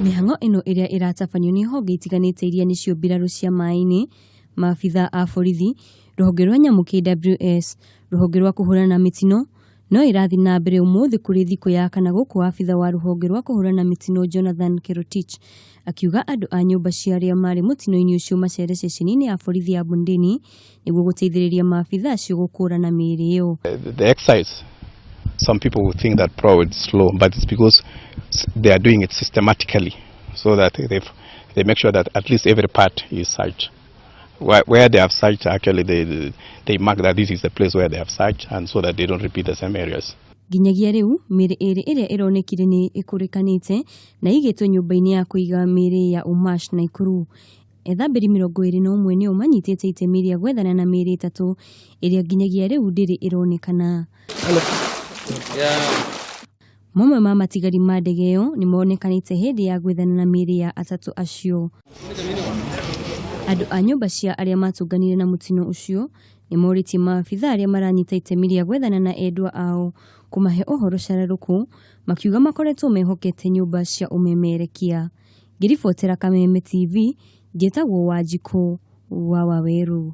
Mĩhang'o ĩno ĩrĩa ĩratabanio nĩ honge itiganĩte iria nĩcio mbirarũ cia maĩ-inĩ, maabitha a borithi, rũhonge rwa nyamũ KWS, rũhonge rwa kũhũrana na mĩtino, no ĩrathiĩ na mbere ũmũthĩ kũrĩ thikũ ya kana gũkũ abitha wa rũhonge rwa kũhũrana na mĩtino Jonathan Kerotich akiuga andũ a nyũmba cia arĩa marĩ mũtino-inĩ ũcio macere ceceni-inĩ ya borithi ya Bondeni nĩguo gũteithĩrĩria maabitha acio gũkũrana mĩĩrĩ ĩyo. The exercise, some people would think that probably it's slow, but it's because they are doing it systematically so that they make sure that at least every part is searched. Where they have searched, actually they mark that this is the place where they have searched, and so that they don't repeat the same areas. Nginyagia rĩu mĩĩrĩ ĩrĩ ĩrĩa ĩronekire nĩ ĩkũrĩkanĩte na igĩtwo nyũmba-inĩ ya kũiga mĩĩrĩ ya Umash Naikuru. Ethambĩri 21 nĩo manyitĩte itemi rĩa gwethana na mĩĩrĩ ĩtatũ ĩrĩa nginyagia rĩu ndĩrĩ ĩronekana. Mamwe ma matigari ma ndege ĩyo nĩ monekanĩte hĩndĩ ya gwethana na mĩĩrĩ ya atatũ acio. Andũ a nyũmba cia arĩa matũnganire na mũtino ũcio nĩ morĩtie maabitha arĩa maranyita itemi rĩa gwethana na endwa ao kũmahe ũhoro cararũkũ, makiuga makoretwo mehokete nyũmba cia ũmemerekia. Ngĩribotera Kameme TV, njĩtagwo Wanjikũ wa Waweru.